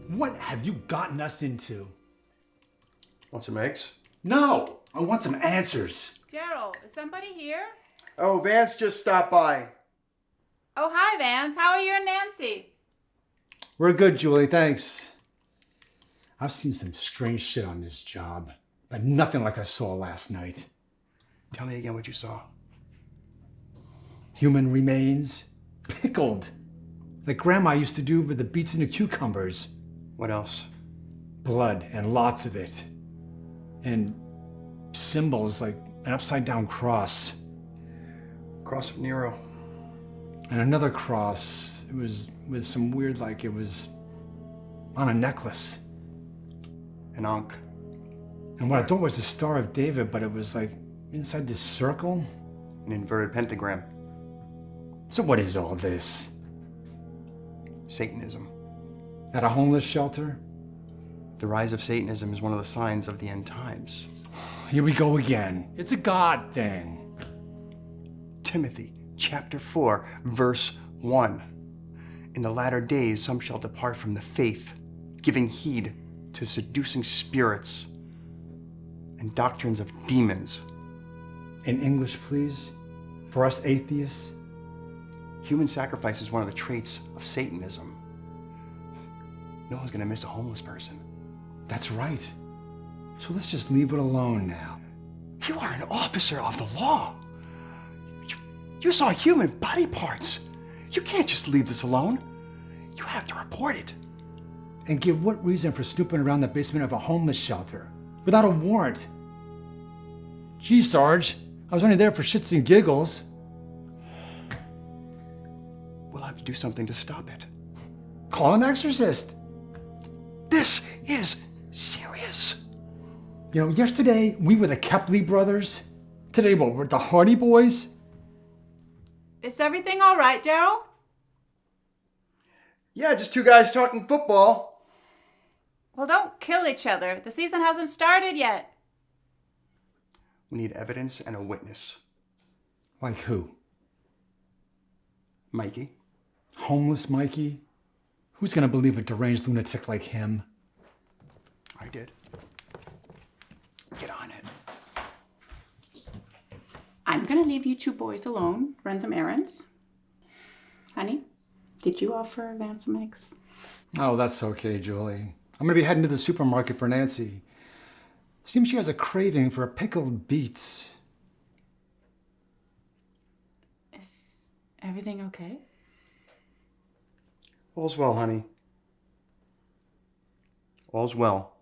What have you gotten us into? Want some eggs? No! I want some answers. Gerald, is somebody here? Oh, Vance just stopped by. Oh, hi, Vance. How are you and Nancy? We're good, Julie, thanks. I've seen some strange shit on this job, but nothing like I saw last night. Tell me again what you saw. Human remains, pickled, like Grandma used to do with the beets and the cucumbers. What else? Blood, and lots of it. And symbols like an upside-down cross. Cross of Nero. And another cross. It was with some weird, like it was on a necklace. An Ankh. And what I thought was the Star of David, but it was like inside this circle. An inverted pentagram. So what is all this? Satanism. At a homeless shelter? The rise of Satanism is one of the signs of the end times. Here we go again. It's a God thing. Timothy chapter 4, verse 1. In the latter days some shall depart from the faith, giving heed to seducing spirits and doctrines of demons. In English, please, for us atheists. Human sacrifice is one of the traits of Satanism. No one's gonna miss a homeless person. That's right. So let's just leave it alone now. You are an officer of the law. You saw human body parts. You can't just leave this alone. You have to report it. And give what reason for snooping around the basement of a homeless shelter without a warrant? Gee, Sarge, I was only there for shits and giggles. We'll have to do something to stop it. Call an exorcist. This is serious. You know, yesterday we were the Kepley brothers. Today, what, we're the Hardy Boys? Is everything all right, Gerald? Yeah, just two guys talking football. Well, don't kill each other. The season hasn't started yet. We need evidence and a witness. Like who? Mikey. Homeless Mikey? Who's gonna believe a deranged lunatic like him? I did. Get on it. I'm going to leave you two boys alone, run some errands. Honey, did you offer Vance some eggs? Oh, that's okay, Julie. I'm gonna be heading to the supermarket for Nancy. Seems she has a craving for pickled beets. Is everything okay? All's well, honey. All's well.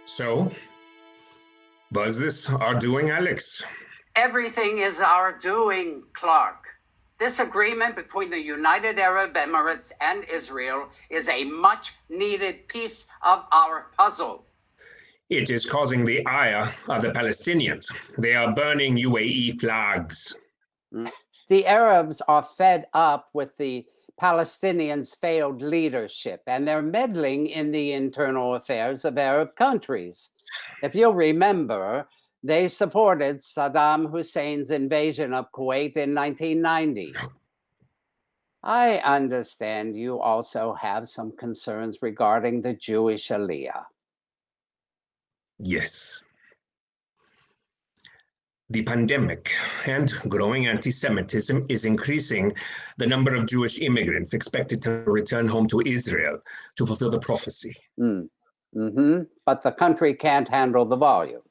So, was this our doing, Alex? Everything is our doing, Clarke. This agreement between the United Arab Emirates and Israel is a much-needed piece of our puzzle. It is causing the ire of the Palestinians. They are burning UAE flags. The Arabs are fed up with the Palestinians' failed leadership, and they're meddling in the internal affairs of Arab countries. If you'll remember, they supported Saddam Hussein's invasion of Kuwait in 1990. I understand you also have some concerns regarding the Jewish Aliyah. Yes. The pandemic and growing anti-Semitism is increasing the number of Jewish immigrants expected to return home to Israel to fulfill the prophecy. But the country can't handle the volume.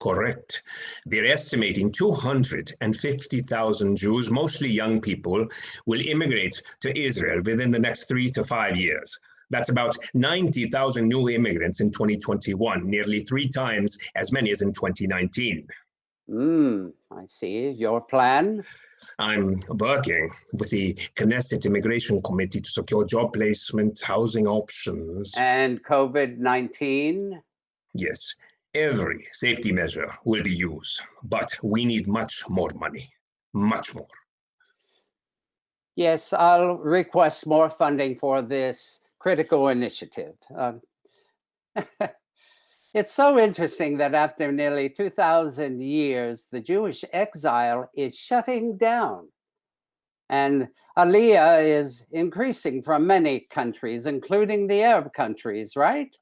Correct. They're estimating 250,000 Jews, mostly young people, will immigrate to Israel within the next 3 to 5 years. That's about 90,000 new immigrants in 2021, nearly 3 times as many as in 2019. I see. Your plan? I'm working with the Knesset Immigration Committee to secure job placement, housing options. And COVID-19? Yes, every safety measure will be used, but we need much more money, much more. Yes, I'll request more funding for this critical initiative. It's so interesting that after nearly 2,000 years, the Jewish exile is shutting down. And Aliyah is increasing from many countries, including the Arab countries, right?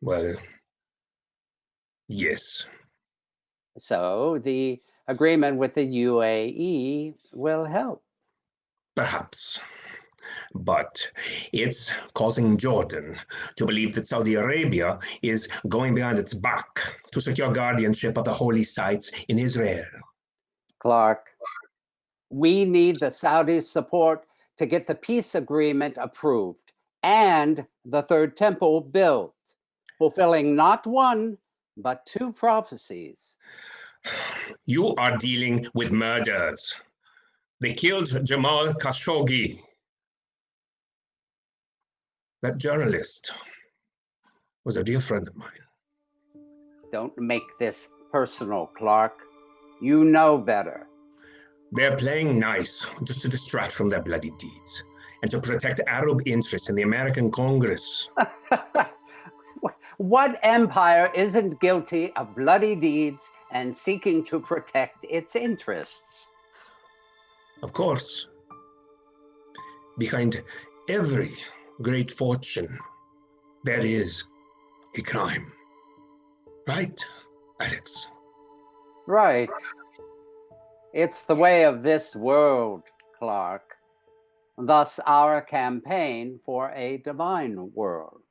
Well, yes. So the agreement with the UAE will help. Perhaps. But it's causing Jordan to believe that Saudi Arabia is going behind its back to secure guardianship of the holy sites in Israel. Clarke, we need the Saudis' support to get the peace agreement approved and the third temple built, fulfilling not one, but two prophecies. You are dealing with murders. They killed Jamal Khashoggi. That journalist was a dear friend of mine. Don't make this personal, Clarke. You know better. They're playing nice just to distract from their bloody deeds and to protect Arab interests in the American Congress. What empire isn't guilty of bloody deeds and seeking to protect its interests? Of course, behind every great fortune, there is a crime. Right, Alex? Right. It's the way of this world, Clarke. Thus, our campaign for a divine world.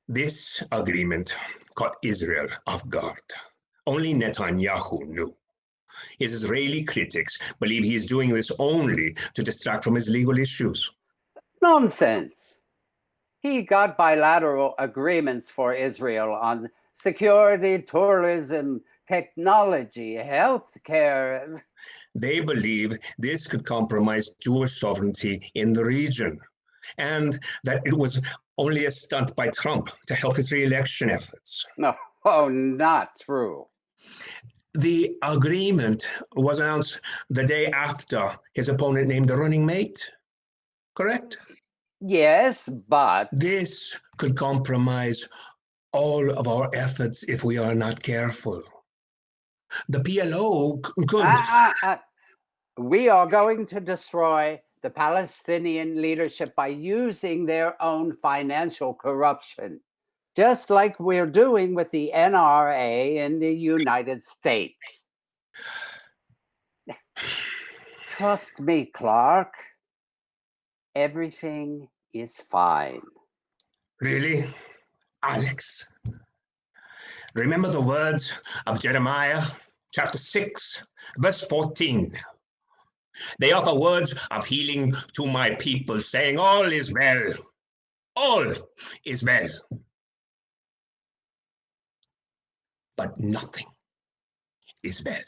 This agreement caught Israel off guard. Only Netanyahu knew. His Israeli critics believe he is doing this only to distract from his legal issues. Nonsense. He got bilateral agreements for Israel on security, tourism, technology, healthcare. They believe this could compromise Jewish sovereignty in the region, and that it was only a stunt by Trump to help his re-election efforts. No, oh, not true. The agreement was announced the day after his opponent named a running mate, correct? Yes, but This could compromise all of our efforts if we are not careful. The PLO could... we are going to destroy the Palestinian leadership by using their own financial corruption, just like we're doing with the NRA in the United States. Trust me, Clarke. Everything is fine. Really? Alex? Remember the words of Jeremiah chapter 6, verse 14. They offer words of healing to my people, saying, all is well. All is well. But nothing is well.